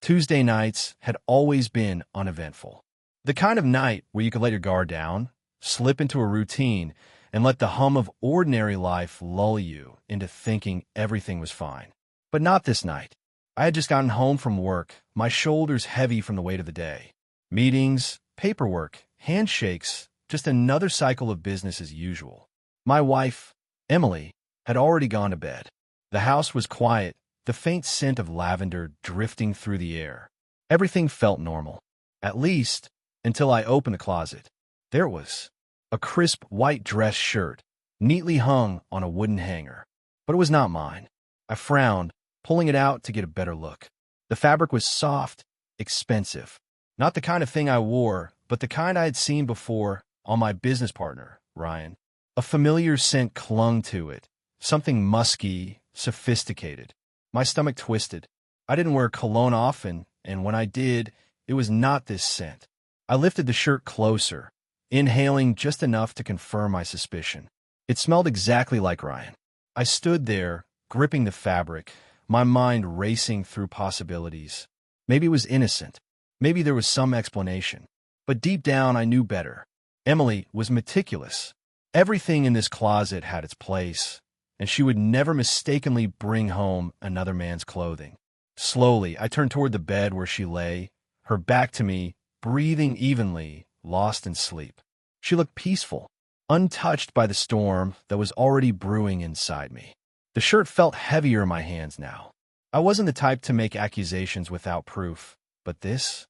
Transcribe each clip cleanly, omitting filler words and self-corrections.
Tuesday nights had always been uneventful. The kind of night where you could let your guard down, slip into a routine, and let the hum of ordinary life lull you into thinking everything was fine. But not this night. I had just gotten home from work, my shoulders heavy from the weight of the day. Meetings, paperwork, handshakes, just another cycle of business as usual. My wife, Emily, had already gone to bed. The house was quiet, the faint scent of lavender drifting through the air. Everything felt normal, at least until I opened the closet. There it was, a crisp white dress shirt, neatly hung on a wooden hanger. But it was not mine. I frowned, pulling it out to get a better look. The fabric was soft, expensive. Not the kind of thing I wore, but the kind I had seen before on my business partner, Ryan. A familiar scent clung to it, something musky, sophisticated. My stomach twisted. I didn't wear cologne often, and when I did, it was not this scent. I lifted the shirt closer, inhaling just enough to confirm my suspicion. It smelled exactly like Ryan. I stood there, gripping the fabric, my mind racing through possibilities. Maybe it was innocent. Maybe there was some explanation. But deep down, I knew better. Emily was meticulous. Everything in this closet had its place, and she would never mistakenly bring home another man's clothing. Slowly, I turned toward the bed where she lay, her back to me, breathing evenly, lost in sleep. She looked peaceful, untouched by the storm that was already brewing inside me. The shirt felt heavier in my hands now. I wasn't the type to make accusations without proof, but this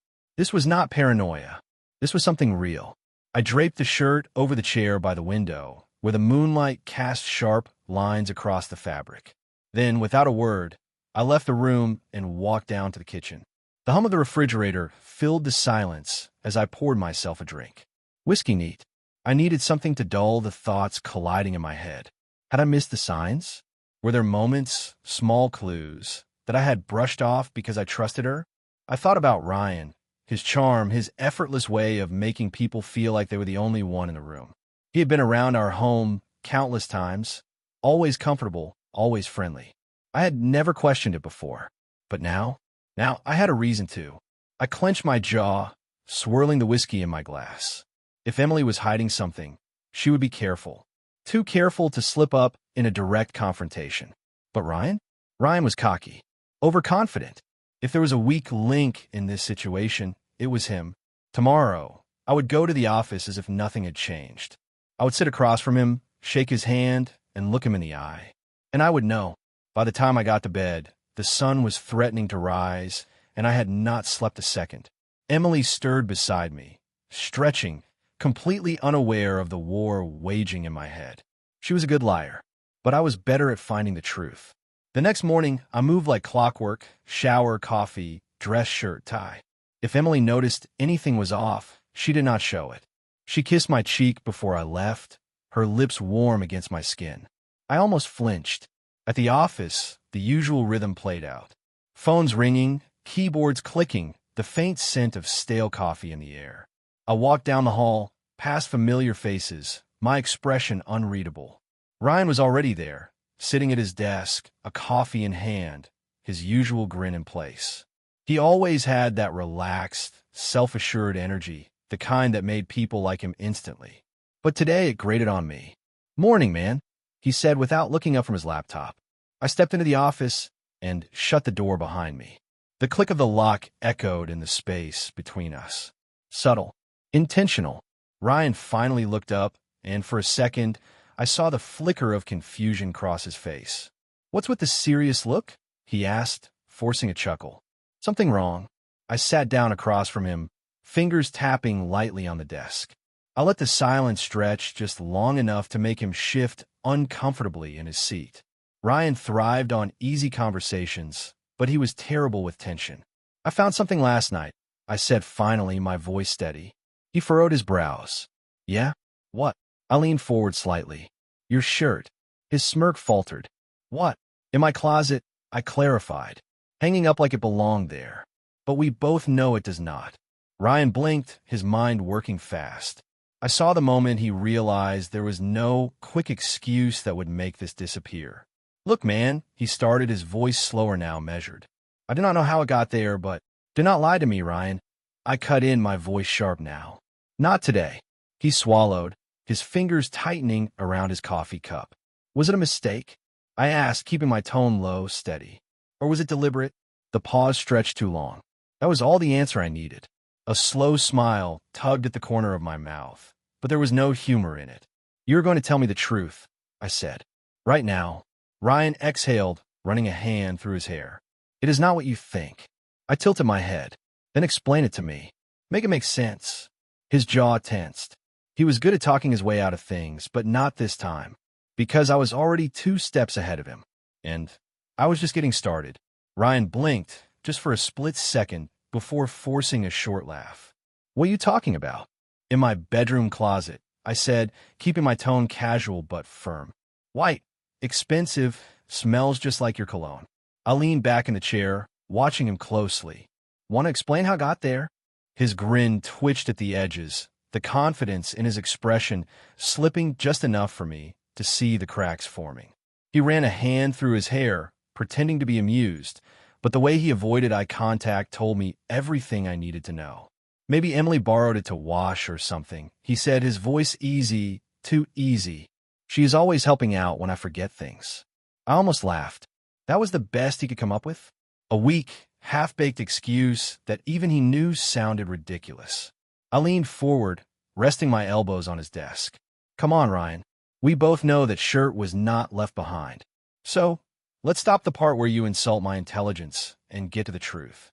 was not paranoia. This was something real. I draped the shirt over the chair by the window, where the moonlight cast sharp lines across the fabric. Then, without a word, I left the room and walked down to the kitchen. The hum of the refrigerator filled the silence as I poured myself a drink. Whiskey neat. I needed something to dull the thoughts colliding in my head. Had I missed the signs? Were there moments, small clues, that I had brushed off because I trusted her? I thought about Ryan, his charm, his effortless way of making people feel like they were the only one in the room. He had been around our home countless times, always comfortable, always friendly. I had never questioned it before. But now I had a reason to. I clenched my jaw, swirling the whiskey in my glass. If Emily was hiding something, she would be careful. Too careful to slip up in a direct confrontation. But Ryan? Ryan was cocky, overconfident. If there was a weak link in this situation, it was him. Tomorrow, I would go to the office as if nothing had changed. I would sit across from him, shake his hand, and look him in the eye. And I would know. By the time I got to bed, the sun was threatening to rise, and I had not slept a second. Emily stirred beside me, stretching, completely unaware of the war waging in my head. She was a good liar, but I was better at finding the truth. The next morning, I moved like clockwork: shower, coffee, dress shirt, tie. If Emily noticed anything was off, she did not show it. She kissed my cheek before I left, her lips warm against my skin. I almost flinched. At the office, the usual rhythm played out. Phones ringing, keyboards clicking, the faint scent of stale coffee in the air. I walked down the hall, past familiar faces, my expression unreadable. Ryan was already there, sitting at his desk, a coffee in hand, his usual grin in place. He always had that relaxed, self-assured energy, the kind that made people like him instantly. But today it grated on me. "Morning, man," he said without looking up from his laptop. I stepped into the office and shut the door behind me. The click of the lock echoed in the space between us. Subtle, intentional. Ryan finally looked up, and for a second, I saw the flicker of confusion cross his face. "What's with the serious look?" he asked, forcing a chuckle. "Something wrong." I sat down across from him, fingers tapping lightly on the desk. I let the silence stretch just long enough to make him shift uncomfortably in his seat. Ryan thrived on easy conversations, but he was terrible with tension. "I found something last night," I said finally, my voice steady. He furrowed his brows. "Yeah? What?" I leaned forward slightly. "Your shirt." His smirk faltered. "What?" "In my closet," I clarified, hanging up like it belonged there. "But we both know it does not." Ryan blinked, his mind working fast. I saw the moment he realized there was no quick excuse that would make this disappear. "Look, man," he started, his voice slower now, measured. "I do not know how it got there, but Do not lie to me, Ryan. I cut in, my voice sharp now. Not today. He swallowed, his fingers tightening around his coffee cup. Was it a mistake? I asked, keeping my tone low, steady. Or was it deliberate? The pause stretched too long. That was all the answer I needed. A slow smile tugged at the corner of my mouth, but there was no humor in it. You're going to tell me the truth, I said. Right now. Ryan exhaled, running a hand through his hair. It is not what you think. I tilted my head. Then explain it to me. Make it make sense. His jaw tensed. He was good at talking his way out of things, but not this time, because I was already 2 steps ahead of him. And I was just getting started. Ryan blinked, just for a split second, before forcing a short laugh. What are you talking about? In my bedroom closet, I said, keeping my tone casual but firm. White, expensive, smells just like your cologne. I leaned back in the chair, watching him closely. Want to explain how I got there? His grin twitched at the edges, the confidence in his expression slipping just enough for me to see the cracks forming. He ran a hand through his hair, pretending to be amused, but the way he avoided eye contact told me everything I needed to know. Maybe Emily borrowed it to wash or something, he said, his voice easy, too easy. She is always helping out when I forget things. I almost laughed. That was the best he could come up with? A weak, half-baked excuse that even he knew sounded ridiculous. I leaned forward, resting my elbows on his desk. Come on, Ryan. We both know that shirt was not left behind. So, let's stop the part where you insult my intelligence and get to the truth.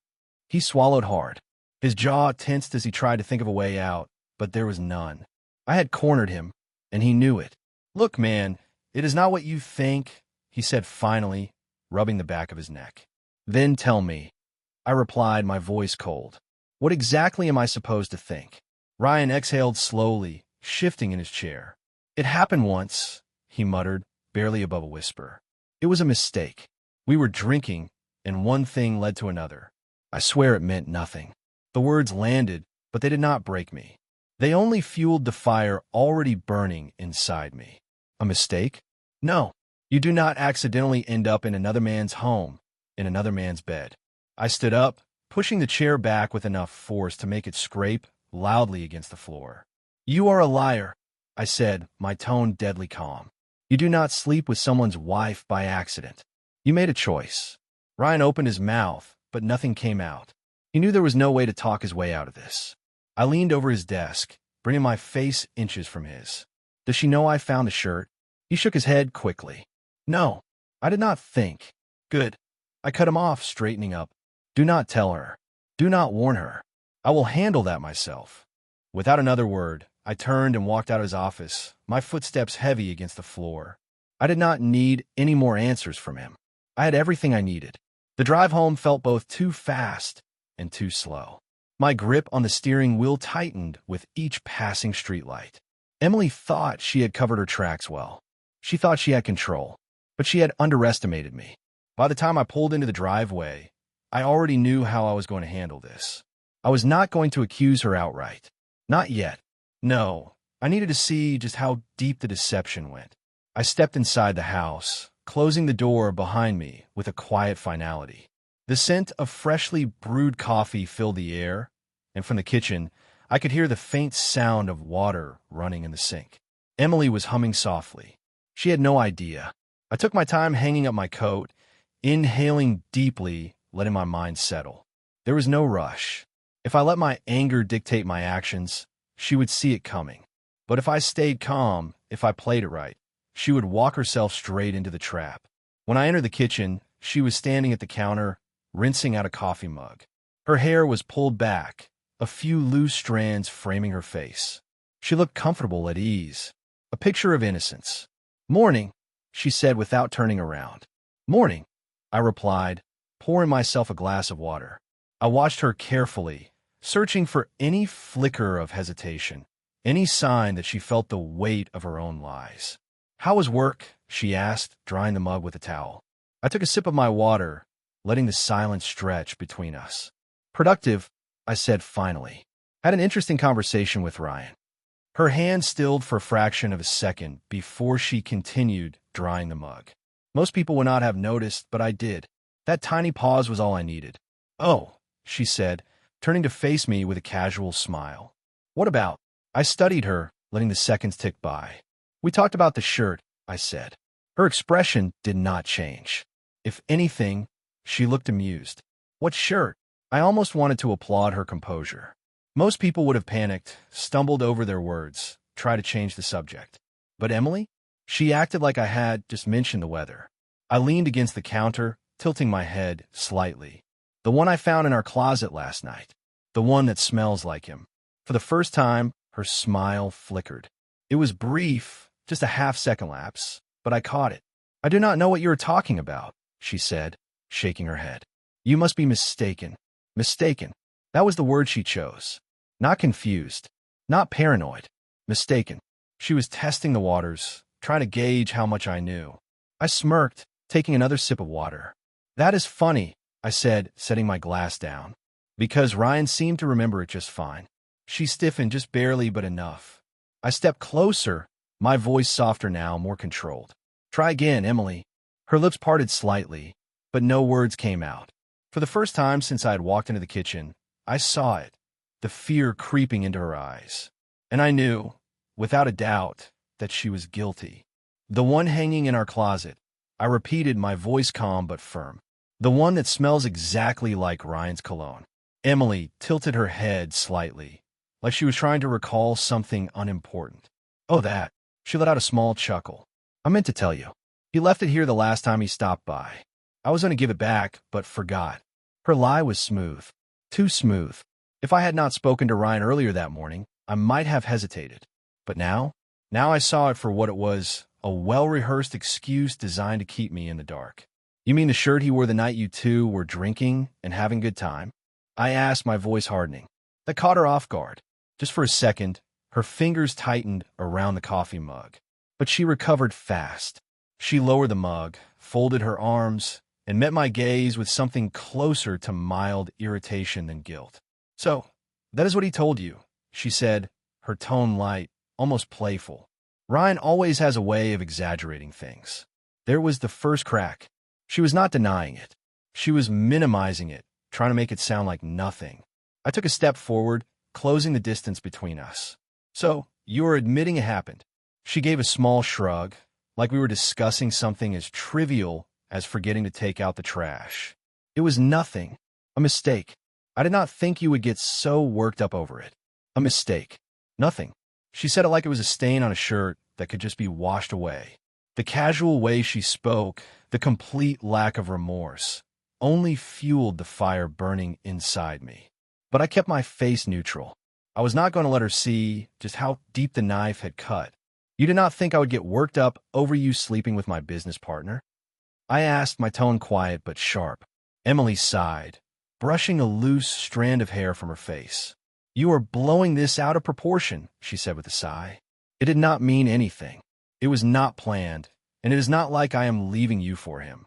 He swallowed hard. His jaw tensed as he tried to think of a way out, but there was none. I had cornered him, and he knew it. Look, man, it is not what you think, he said finally, rubbing the back of his neck. Then tell me. I replied, my voice cold. What exactly am I supposed to think? Ryan exhaled slowly, shifting in his chair. It happened once, he muttered, barely above a whisper. It was a mistake. We were drinking, and one thing led to another. I swear it meant nothing. The words landed, but they did not break me. They only fueled the fire already burning inside me. A mistake? No. You do not accidentally end up in another man's home, in another man's bed. I stood up, pushing the chair back with enough force to make it scrape loudly against the floor. You are a liar, I said, my tone deadly calm. You do not sleep with someone's wife by accident. You made a choice. Ryan opened his mouth, but nothing came out. He knew there was no way to talk his way out of this. I leaned over his desk, bringing my face inches from his. Does she know I found the shirt? He shook his head quickly. No, I did not think. Good. I cut him off, straightening up. Do not tell her. Do not warn her. I will handle that myself. Without another word, I turned and walked out of his office, my footsteps heavy against the floor. I did not need any more answers from him. I had everything I needed. The drive home felt both too fast and too slow. My grip on the steering wheel tightened with each passing streetlight. Emily thought she had covered her tracks well. She thought she had control, but she had underestimated me. By the time I pulled into the driveway, I already knew how I was going to handle this. I was not going to accuse her outright. Not yet. No, I needed to see just how deep the deception went. I stepped inside the house, closing the door behind me with a quiet finality. The scent of freshly brewed coffee filled the air, and from the kitchen, I could hear the faint sound of water running in the sink. Emily was humming softly. She had no idea. I took my time hanging up my coat, inhaling deeply, letting my mind settle. There was no rush. If I let my anger dictate my actions, she would see it coming. But if I stayed calm, if I played it right, she would walk herself straight into the trap. When I entered the kitchen, she was standing at the counter, rinsing out a coffee mug. Her hair was pulled back, a few loose strands framing her face. She looked comfortable, at ease, a picture of innocence. Morning, she said without turning around. Morning, I replied, pouring myself a glass of water. I watched her carefully, searching for any flicker of hesitation, any sign that she felt the weight of her own lies. How was work? She asked, drying the mug with a towel. I took a sip of my water, letting the silence stretch between us. Productive, I said finally. Had an interesting conversation with Ryan. Her hand stilled for a fraction of a second before she continued drying the mug. Most people would not have noticed, but I did. That tiny pause was all I needed. Oh, she said, turning to face me with a casual smile. What about? I studied her, letting the seconds tick by. We talked about the shirt, I said. Her expression did not change. If anything, she looked amused. What shirt? I almost wanted to applaud her composure. Most people would have panicked, stumbled over their words, tried to change the subject. But Emily? She acted like I had just mentioned the weather. I leaned against the counter, tilting my head slightly. The one I found in our closet last night. The one that smells like him. For the first time, her smile flickered. It was brief, just a half-second lapse, but I caught it. I do not know what you are talking about, she said, shaking her head. You must be mistaken. Mistaken. That was the word she chose. Not confused. Not paranoid. Mistaken. She was testing the waters, trying to gauge how much I knew. I smirked, taking another sip of water. That is funny, I said, setting my glass down. Because Ryan seemed to remember it just fine. She stiffened just barely but enough. I stepped closer, my voice softer now, more controlled. Try again, Emily. Her lips parted slightly, but no words came out. For the first time since I had walked into the kitchen, I saw it, the fear creeping into her eyes. And I knew, without a doubt, that she was guilty. The one hanging in our closet, I repeated, my voice calm but firm. The one that smells exactly like Ryan's cologne. Emily tilted her head slightly, like she was trying to recall something unimportant. Oh, that. She let out a small chuckle. I meant to tell you. He left it here the last time he stopped by. I was going to give it back, but forgot. Her lie was smooth. Too smooth. If I had not spoken to Ryan earlier that morning, I might have hesitated. But now I saw it for what it was, a well-rehearsed excuse designed to keep me in the dark. You mean the shirt he wore the night you two were drinking and having a good time? I asked, my voice hardening. That caught her off guard. Just for a second, her fingers tightened around the coffee mug. But she recovered fast. She lowered the mug, folded her arms, and met my gaze with something closer to mild irritation than guilt. So, that is what he told you, she said, her tone light, almost playful. Ryan always has a way of exaggerating things. There was the first crack. She was not denying it. She was minimizing it, trying to make it sound like nothing. I took a step forward, closing the distance between us. So, you are admitting it happened. She gave a small shrug, like we were discussing something as trivial as forgetting to take out the trash. It was nothing. A mistake. I did not think you would get so worked up over it. A mistake. Nothing. She said it like it was a stain on a shirt that could just be washed away. The casual way she spoke, the complete lack of remorse, only fueled the fire burning inside me. But I kept my face neutral. I was not going to let her see just how deep the knife had cut. You did not think I would get worked up over you sleeping with my business partner? I asked, my tone quiet but sharp. Emily sighed, brushing a loose strand of hair from her face. You are blowing this out of proportion, she said with a sigh. It did not mean anything. It was not planned, and it is not like I am leaving you for him.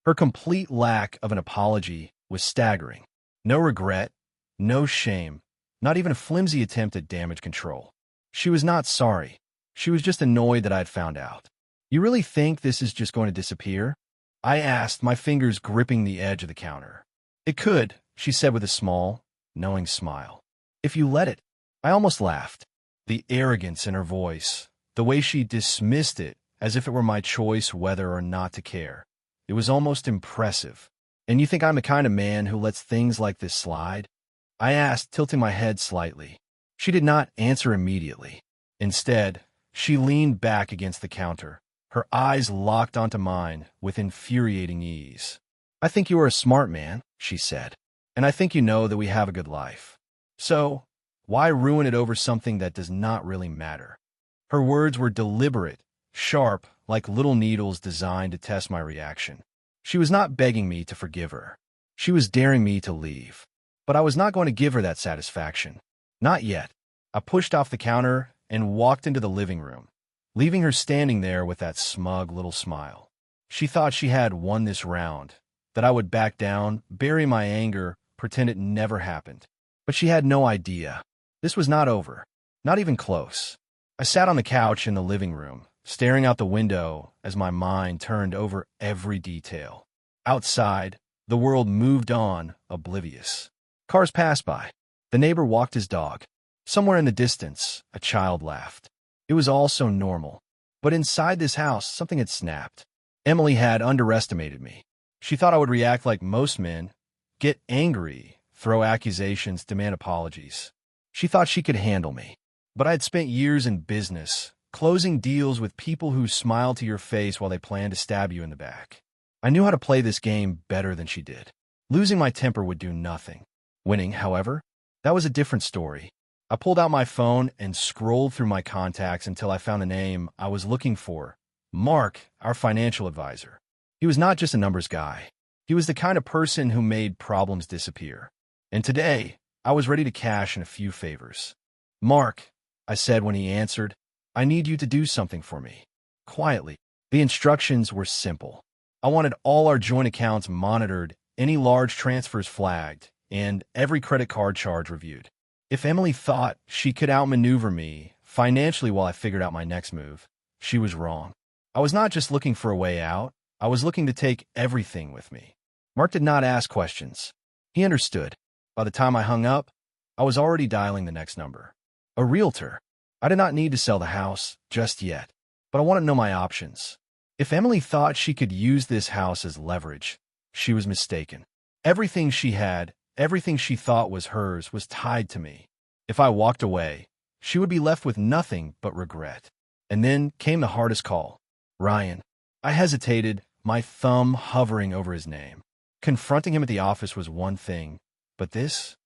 Her complete lack of an apology was staggering. No regret, no shame, not even a flimsy attempt at damage control. She was not sorry. She was just annoyed that I had found out. You really think this is just going to disappear? I asked, my fingers gripping the edge of the counter. It could, she said with a small, knowing smile. If you let it. I almost laughed. The arrogance in her voice, the way she dismissed it as if it were my choice whether or not to care. It was almost impressive. And you think I'm the kind of man who lets things like this slide? I asked, tilting my head slightly. She did not answer immediately. Instead, she leaned back against the counter, her eyes locked onto mine with infuriating ease. I think you are a smart man, she said, and I think you know that we have a good life. So, why ruin it over something that does not really matter? Her words were deliberate, sharp, like little needles designed to test my reaction. She was not begging me to forgive her. She was daring me to leave. But I was not going to give her that satisfaction. Not yet. I pushed off the counter and walked into the living room, leaving her standing there with that smug little smile. She thought she had won this round, that I would back down, bury my anger, pretend it never happened. But she had no idea. This was not over. Not even close. I sat on the couch in the living room, staring out the window as my mind turned over every detail. Outside, the world moved on, oblivious. Cars passed by. The neighbor walked his dog. Somewhere in the distance, a child laughed. It was all so normal. But inside this house, something had snapped. Emily had underestimated me. She thought I would react like most men, get angry, throw accusations, demand apologies. She thought she could handle me. But I had spent years in business, closing deals with people who smiled to your face while they planned to stab you in the back. I knew how to play this game better than she did. Losing my temper would do nothing. Winning, however, that was a different story. I pulled out my phone and scrolled through my contacts until I found a name I was looking for. Mark, our financial advisor. He was not just a numbers guy. He was the kind of person who made problems disappear. And today, I was ready to cash in a few favors. Mark, I said when he answered, I need you to do something for me. Quietly. The instructions were simple. I wanted all our joint accounts monitored, any large transfers flagged, and every credit card charge reviewed. If Emily thought she could outmaneuver me financially while I figured out my next move, she was wrong. I was not just looking for a way out. I was looking to take everything with me. Mark did not ask questions. He understood. By the time I hung up, I was already dialing the next number. A realtor. I did not need to sell the house just yet, but I wanted to know my options. If Emily thought she could use this house as leverage, she was mistaken. Everything she had, everything she thought was hers, was tied to me. If I walked away, she would be left with nothing but regret. And then came the hardest call. Ryan. I hesitated, my thumb hovering over his name. Confronting him at the office was one thing, but this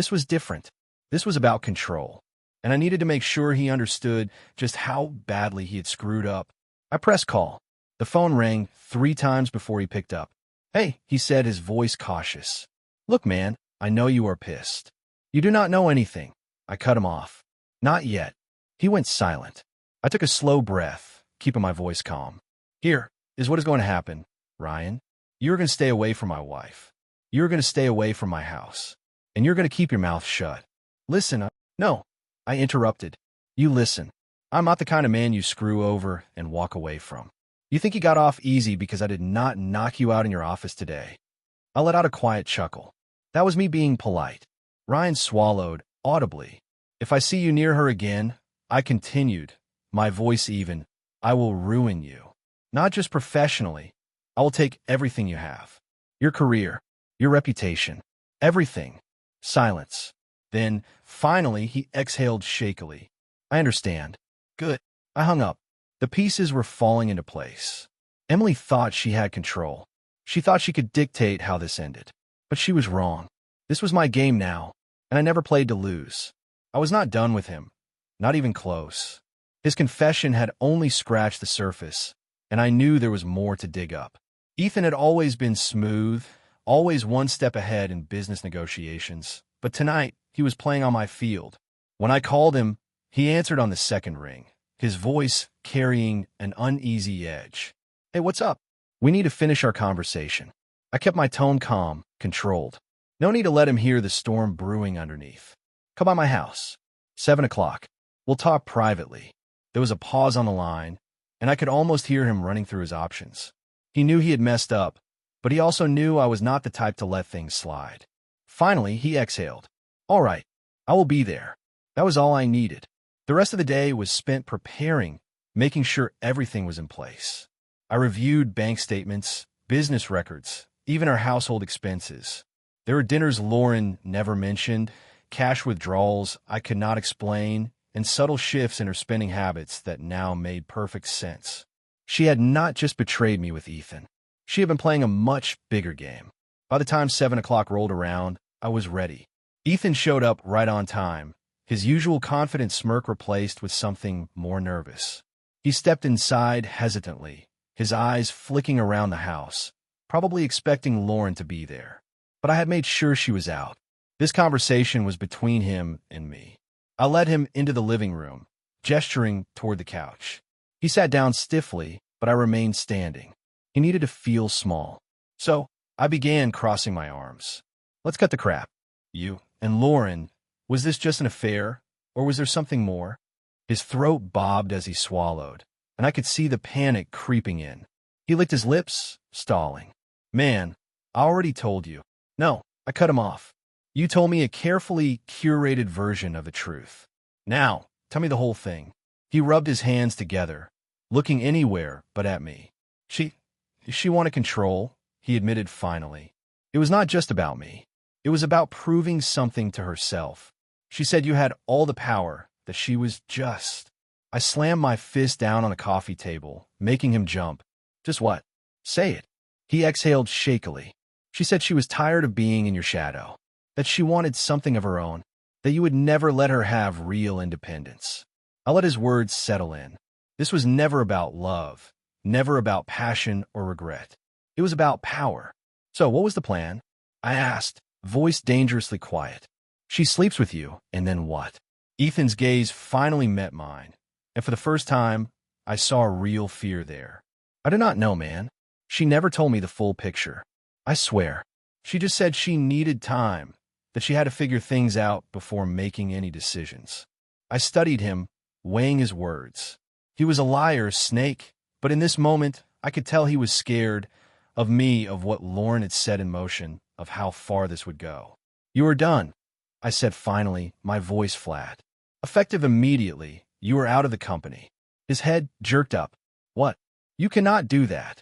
was different. This was about control, and I needed to make sure he understood just how badly he had screwed up. I pressed call. The phone rang 3 times before he picked up. Hey, he said, his voice cautious. Look, man, I know you are pissed. You do not know anything. I cut him off. Not yet. He went silent. I took a slow breath, keeping my voice calm. Here is what is going to happen, Ryan. You're going to stay away from my wife. You're going to stay away from my house. And you're going to keep your mouth shut. Listen, no, I interrupted. You listen. I'm not the kind of man you screw over and walk away from. You think you got off easy because I did not knock you out in your office today. I let out a quiet chuckle. That was me being polite. Ryan swallowed, audibly. If I see you near her again, I continued, my voice even, I will ruin you. Not just professionally. I will take everything you have. Your career, your reputation, everything. Silence. Then, finally, he exhaled shakily. I understand. Good. I hung up. The pieces were falling into place. Emily thought she had control. She thought she could dictate how this ended. But she was wrong. This was my game now, and I never played to lose. I was not done with him. Not even close. His confession had only scratched the surface, and I knew there was more to dig up. Ethan had always been smooth, always one step ahead in business negotiations, but tonight he was playing on my field. When I called him, he answered on the second ring, his voice carrying an uneasy edge. Hey, what's up? We need to finish our conversation. I kept my tone calm, controlled. No need to let him hear the storm brewing underneath. Come by my house. 7 o'clock. We'll talk privately. There was a pause on the line, and I could almost hear him running through his options. He knew he had messed up, but he also knew I was not the type to let things slide. Finally, he exhaled. All right, I will be there. That was all I needed. The rest of the day was spent preparing, making sure everything was in place. I reviewed bank statements, business records, even our household expenses. There were dinners Lauren never mentioned, cash withdrawals I could not explain, and subtle shifts in her spending habits that now made perfect sense. She had not just betrayed me with Ethan. She had been playing a much bigger game. By the time 7 o'clock rolled around, I was ready. Ethan showed up right on time, his usual confident smirk replaced with something more nervous. He stepped inside hesitantly, his eyes flicking around the house, probably expecting Lauren to be there. But I had made sure she was out. This conversation was between him and me. I led him into the living room, gesturing toward the couch. He sat down stiffly, but I remained standing. He needed to feel small. So, I began crossing my arms. Let's cut the crap. You and Lauren, was this just an affair, or was there something more? His throat bobbed as he swallowed, and I could see the panic creeping in. He licked his lips, stalling. Man, I already told you. No, I cut him off. You told me a carefully curated version of the truth. Now, tell me the whole thing. He rubbed his hands together, looking anywhere but at me. She wanted control, he admitted finally. It was not just about me. It was about proving something to herself. She said you had all the power, that she was just. I slammed my fist down on the coffee table, making him jump. Just what? Say it. He exhaled shakily. She said she was tired of being in your shadow, that she wanted something of her own, that you would never let her have real independence. I let his words settle in. This was never about love, never about passion or regret. It was about power. So what was the plan? I asked, voice dangerously quiet. She sleeps with you, and then what? Ethan's gaze finally met mine, and for the first time, I saw a real fear there. I do not know, man. She never told me the full picture. I swear. She just said she needed time, that she had to figure things out before making any decisions. I studied him, weighing his words. He was a liar, Snake, but in this moment, I could tell he was scared of me, of what Lauren had set in motion, of how far this would go. You are done, I said finally, my voice flat. Effective immediately, you are out of the company. His head jerked up. What? You cannot do that.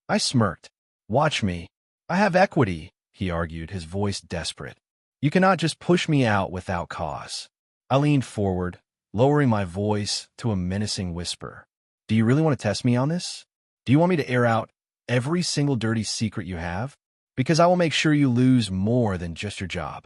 I smirked. Watch me. I have equity, he argued, his voice desperate. You cannot just push me out without cause. I leaned forward, lowering my voice to a menacing whisper. Do you really want to test me on this? Do you want me to air out every single dirty secret you have? Because I will make sure you lose more than just your job.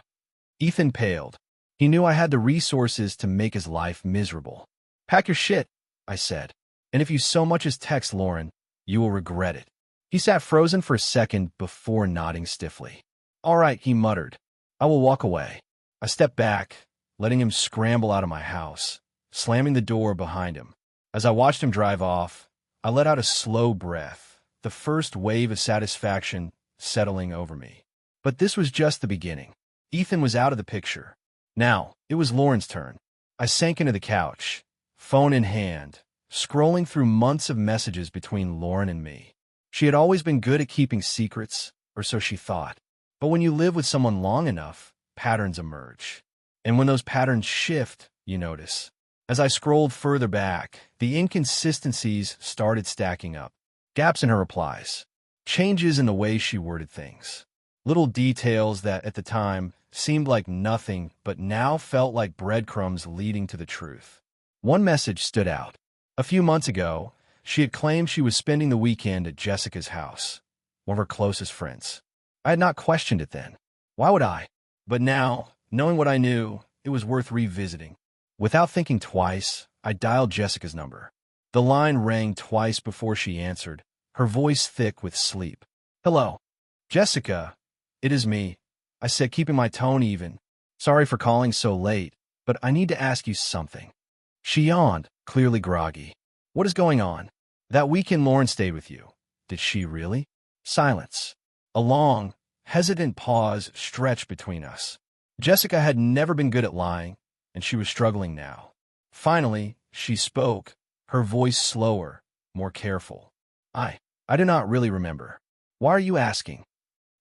Ethan paled. He knew I had the resources to make his life miserable. Pack your shit, I said. And if you so much as text Lauren, you will regret it. He sat frozen for a second before nodding stiffly. All right, he muttered. I will walk away. I stepped back, letting him scramble out of my house, slamming the door behind him. As I watched him drive off, I let out a slow breath, the first wave of satisfaction settling over me. But this was just the beginning. Ethan was out of the picture. Now, it was Lauren's turn. I sank into the couch, phone in hand, scrolling through months of messages between Lauren and me. She had always been good at keeping secrets, or so she thought. But when you live with someone long enough, patterns emerge. And when those patterns shift, you notice. As I scrolled further back, the inconsistencies started stacking up. Gaps in her replies. Changes in the way she worded things. Little details that, at the time, seemed like nothing, but now felt like breadcrumbs leading to the truth. One message stood out. A few months ago, she had claimed she was spending the weekend at Jessica's house, one of her closest friends. I had not questioned it then. Why would I? But now, knowing what I knew, it was worth revisiting. Without thinking twice, I dialed Jessica's number. The line rang twice before she answered, her voice thick with sleep. Hello. Jessica, it is me, I said, keeping my tone even. Sorry for calling so late, but I need to ask you something. She yawned, clearly groggy. What is going on? That weekend Lauren stayed with you. Did she really? Silence. A long, hesitant pause stretched between us. Jessica had never been good at lying, and she was struggling now. Finally, she spoke, her voice slower, more careful. I do not really remember. Why are you asking?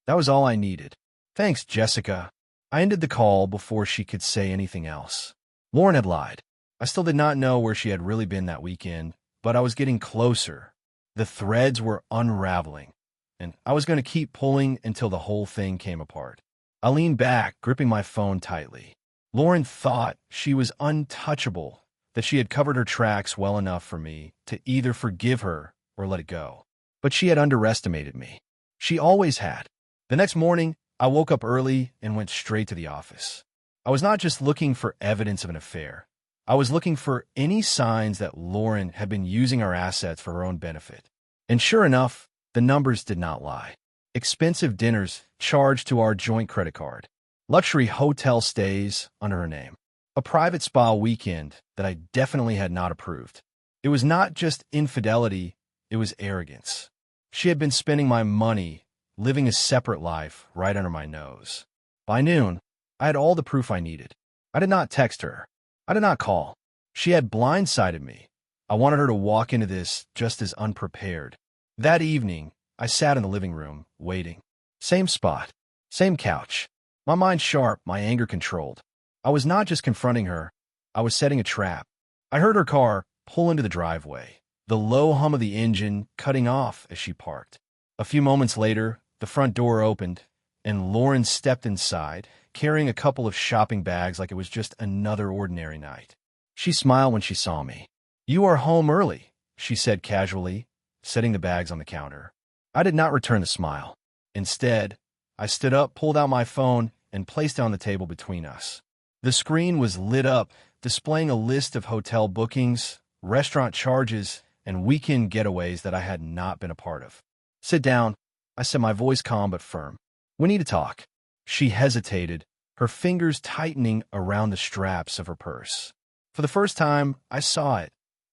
That was all I needed. Thanks, Jessica. I ended the call before she could say anything else. Lauren had lied. I still did not know where she had really been that weekend, but I was getting closer. The threads were unraveling, and I was going to keep pulling until the whole thing came apart. I leaned back, gripping my phone tightly. Lauren thought she was untouchable, that she had covered her tracks well enough for me to either forgive her or let it go. But she had underestimated me. She always had. The next morning, I woke up early and went straight to the office. I was not just looking for evidence of an affair. I was looking for any signs that Lauren had been using our assets for her own benefit. And sure enough, the numbers did not lie. Expensive dinners charged to our joint credit card. Luxury hotel stays under her name. A private spa weekend that I definitely had not approved. It was not just infidelity, it was arrogance. She had been spending my money, living a separate life right under my nose. By noon, I had all the proof I needed. I did not text her. I did not call. She had blindsided me. I wanted her to walk into this just as unprepared. That evening, I sat in the living room, waiting. Same spot, same couch. My mind sharp, my anger controlled. I was not just confronting her, I was setting a trap. I heard her car pull into the driveway, the low hum of the engine cutting off as she parked. A few moments later, the front door opened, and Lauren stepped inside, carrying a couple of shopping bags like it was just another ordinary night. She smiled when she saw me. "You are home early," she said casually, setting the bags on the counter. I did not return the smile. Instead, I stood up, pulled out my phone, and placed it on the table between us. The screen was lit up, displaying a list of hotel bookings, restaurant charges, and weekend getaways that I had not been a part of. "Sit down," I said, my voice calm but firm. "We need to talk." She hesitated, her fingers tightening around the straps of her purse. For the first time, I saw it,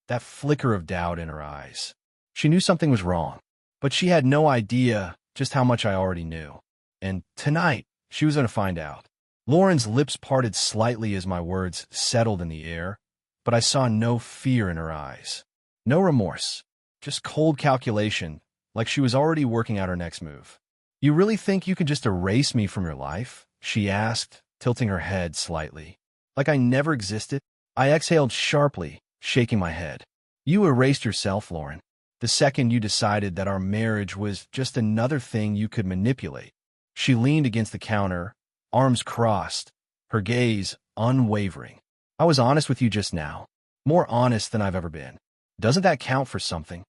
that flicker of doubt in her eyes. She knew something was wrong, but she had no idea just how much I already knew. And tonight, she was going to find out. Lauren's lips parted slightly as my words settled in the air, but I saw no fear in her eyes. No remorse, just cold calculation, like she was already working out her next move. "You really think you can just erase me from your life?" she asked, tilting her head slightly. "Like I never existed?" I exhaled sharply, shaking my head. "You erased yourself, Lauren, the second you decided that our marriage was just another thing you could manipulate." She leaned against the counter, arms crossed, her gaze unwavering. "I was honest with you just now, more honest than I've ever been. Doesn't that count for something?"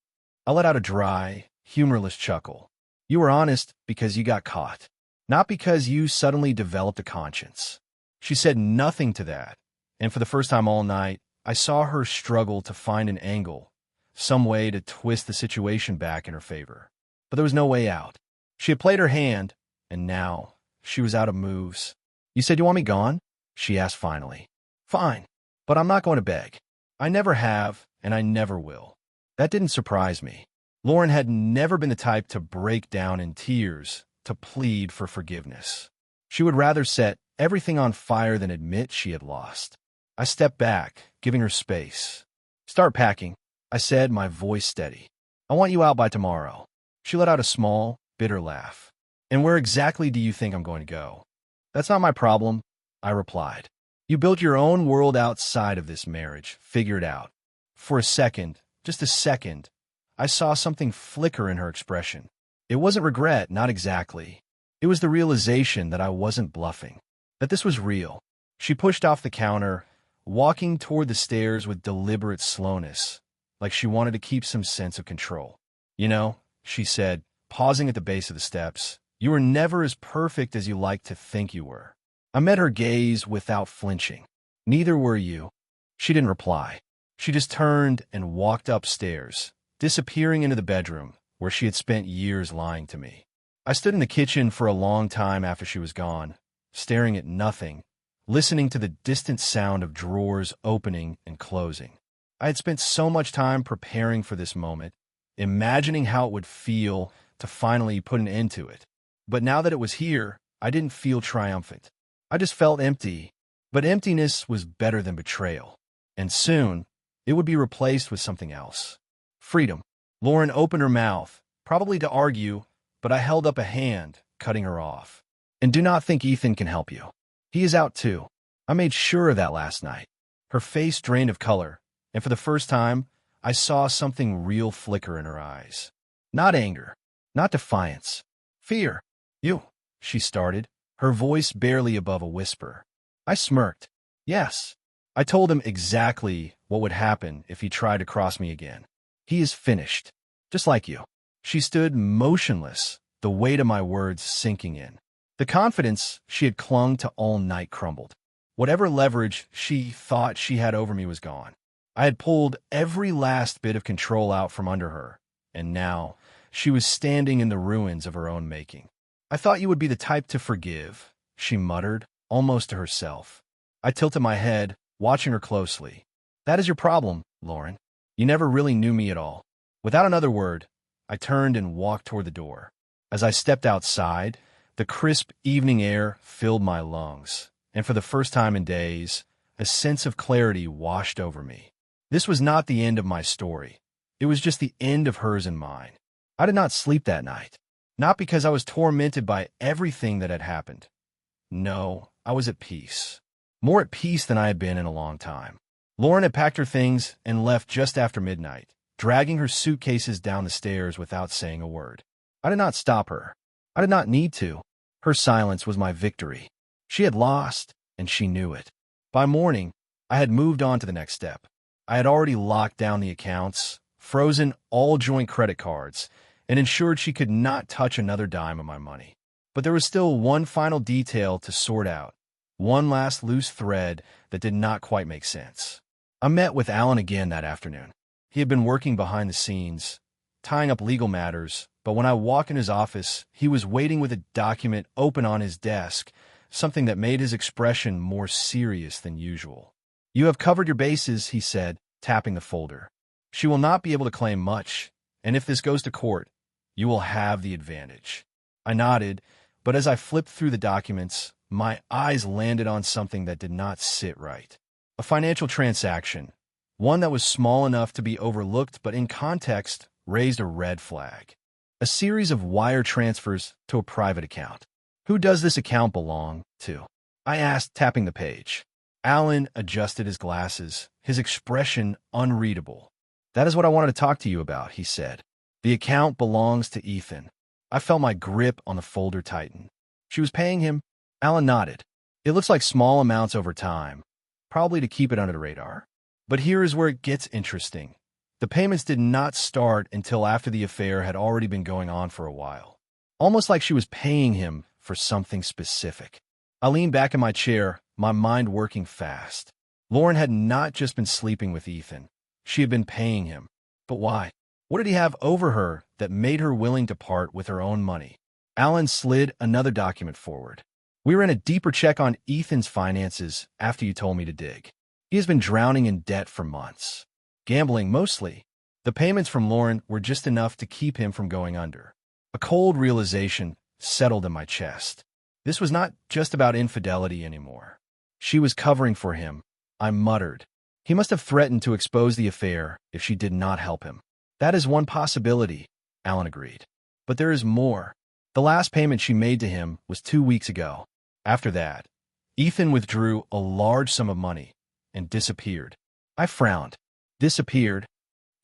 I let out a dry, humorless chuckle. "You were honest because you got caught, not because you suddenly developed a conscience." She said nothing to that, and for the first time all night, I saw her struggle to find an angle, some way to twist the situation back in her favor. But there was no way out. She had played her hand, and now she was out of moves. "You said you want me gone?" she asked finally. "Fine, but I'm not going to beg. I never have, and I never will." That didn't surprise me. Lauren had never been the type to break down in tears, to plead for forgiveness. She would rather set everything on fire than admit she had lost. I stepped back, giving her space. "Start packing," I said, my voice steady. "I want you out by tomorrow." She let out a small, bitter laugh. "And where exactly do you think I'm going to go?" "That's not my problem," I replied. "You built your own world outside of this marriage. Figure it out." For a second, just a second, I saw something flicker in her expression. It wasn't regret, not exactly. It was the realization that I wasn't bluffing, that this was real. She pushed off the counter, walking toward the stairs with deliberate slowness, like she wanted to keep some sense of control. "You know," she said, pausing at the base of the steps, "you were never as perfect as you like to think you were." I met her gaze without flinching. "Neither were you." She didn't reply. She just turned and walked upstairs, disappearing into the bedroom where she had spent years lying to me. I stood in the kitchen for a long time after she was gone, staring at nothing, listening to the distant sound of drawers opening and closing. I had spent so much time preparing for this moment, imagining how it would feel to finally put an end to it. But now that it was here, I didn't feel triumphant. I just felt empty, but emptiness was better than betrayal. And soon, it would be replaced with something else. Freedom. Lauren opened her mouth, probably to argue, but I held up a hand, cutting her off. "And do not think Ethan can help you. He is out too. I made sure of that last night." Her face drained of color, and for the first time, I saw something real flicker in her eyes. Not anger, not defiance. Fear. "You," she started, her voice barely above a whisper. I smirked. "Yes." I told him exactly what would happen if he tried to cross me again. "He is finished. Just like you." She stood motionless, the weight of my words sinking in. The confidence she had clung to all night crumbled. Whatever leverage she thought she had over me was gone. I had pulled every last bit of control out from under her, and now she was standing in the ruins of her own making. "I thought you would be the type to forgive," she muttered, almost to herself. I tilted my head, watching her closely. "That is your problem, Lauren. You never really knew me at all." Without another word, I turned and walked toward the door. As I stepped outside, the crisp evening air filled my lungs, and for the first time in days, a sense of clarity washed over me. This was not the end of my story. It was just the end of hers and mine. I did not sleep that night, not because I was tormented by everything that had happened, No, I was at peace. More at peace than I had been in a long time. Lauren had packed her things and left just after midnight, dragging her suitcases down the stairs without saying a word. I did not stop her. I did not need to. Her silence was my victory. She had lost, and she knew it. By morning, I had moved on to the next step. I had already locked down the accounts, frozen all joint credit cards, and ensured she could not touch another dime of my money. But there was still one final detail to sort out, one last loose thread that did not quite make sense. I met with Alan again that afternoon. He had been working behind the scenes, tying up legal matters, but when I walked in his office, he was waiting with a document open on his desk, something that made his expression more serious than usual. "You have covered your bases," he said, tapping the folder. "She will not be able to claim much, and if this goes to court, you will have the advantage." I nodded, but as I flipped through the documents, my eyes landed on something that did not sit right. A financial transaction, one that was small enough to be overlooked but in context raised a red flag. A series of wire transfers to a private account. "Who does this account belong to?" I asked, tapping the page. Alan adjusted his glasses, his expression unreadable. "That is what I wanted to talk to you about," he said. "The account belongs to Ethan." I felt my grip on the folder tighten. "She was paying him?" Alan nodded. "It looks like small amounts over time, probably to keep it under the radar. But here is where it gets interesting. The payments did not start until after the affair had already been going on for a while. Almost like she was paying him for something specific." I leaned back in my chair, my mind working fast. Lauren had not just been sleeping with Ethan. She had been paying him. But why? What did he have over her that made her willing to part with her own money? Alan slid another document forward. "We ran a deeper check on Ethan's finances after you told me to dig. He has been drowning in debt for months. Gambling mostly. The payments from Lauren were just enough to keep him from going under." A cold realization settled in my chest. This was not just about infidelity anymore. She was covering for him, I muttered. He must have threatened to expose the affair if she did not help him. "That is one possibility," Alan agreed. "But there is more. The last payment she made to him was 2 weeks ago. After that, Ethan withdrew a large sum of money and disappeared." I frowned. "Disappeared?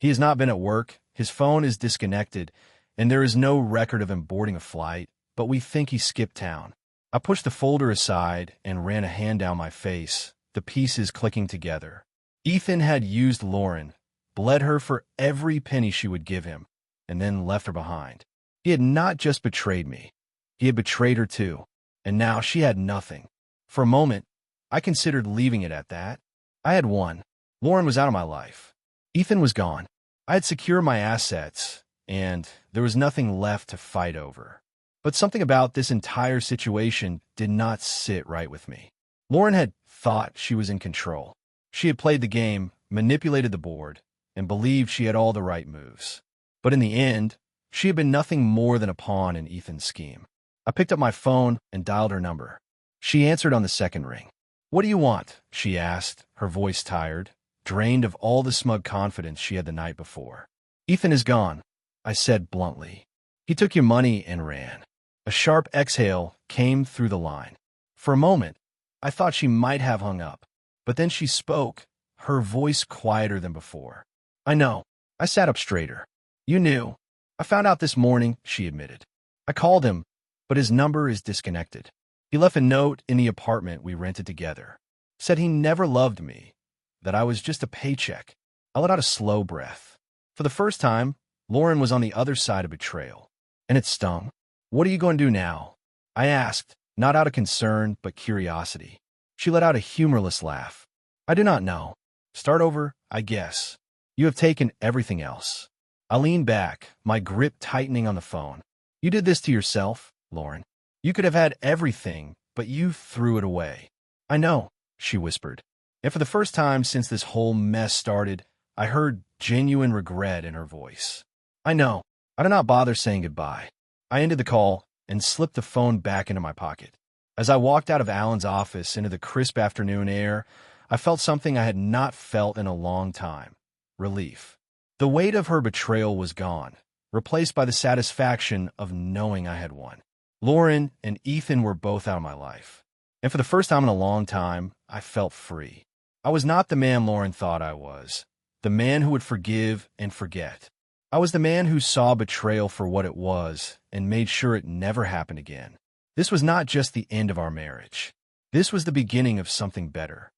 He has not been at work, his phone is disconnected, and there is no record of him boarding a flight, but we think he skipped town." I pushed the folder aside and ran a hand down my face, the pieces clicking together. Ethan had used Lauren, bled her for every penny she would give him, and then left her behind. He had not just betrayed me. He had betrayed her too, and now she had nothing. For a moment, I considered leaving it at that. I had won. Lauren was out of my life. Ethan was gone. I had secured my assets, and there was nothing left to fight over. But something about this entire situation did not sit right with me. Lauren had thought she was in control. She had played the game, manipulated the board, and believed she had all the right moves. But in the end, she had been nothing more than a pawn in Ethan's scheme. I picked up my phone and dialed her number. She answered on the second ring. "What do you want?" she asked, her voice tired, drained of all the smug confidence she had the night before. "Ethan is gone," I said bluntly. "He took your money and ran." A sharp exhale came through the line. For a moment, I thought she might have hung up, but then she spoke, her voice quieter than before. "I know." I sat up straighter. "You knew. I found out this morning," she admitted. "I called him, but his number is disconnected. He left a note in the apartment we rented together. Said he never loved me, that I was just a paycheck." I let out a slow breath. For the first time, Lauren was on the other side of betrayal, and it stung. "What are you going to do now?" I asked, not out of concern, but curiosity. She let out a humorless laugh. "I do not know. Start over, I guess. You have taken everything else." I leaned back, my grip tightening on the phone. "You did this to yourself, Lauren. You could have had everything, but you threw it away." "I know," she whispered. And for the first time since this whole mess started, I heard genuine regret in her voice. "I know." I did not bother saying goodbye. I ended the call and slipped the phone back into my pocket. As I walked out of Alan's office into the crisp afternoon air, I felt something I had not felt in a long time: relief. The weight of her betrayal was gone, replaced by the satisfaction of knowing I had won. Lauren and Ethan were both out of my life. And for the first time in a long time, I felt free. I was not the man Lauren thought I was, the man who would forgive and forget. I was the man who saw betrayal for what it was and made sure it never happened again. This was not just the end of our marriage. This was the beginning of something better.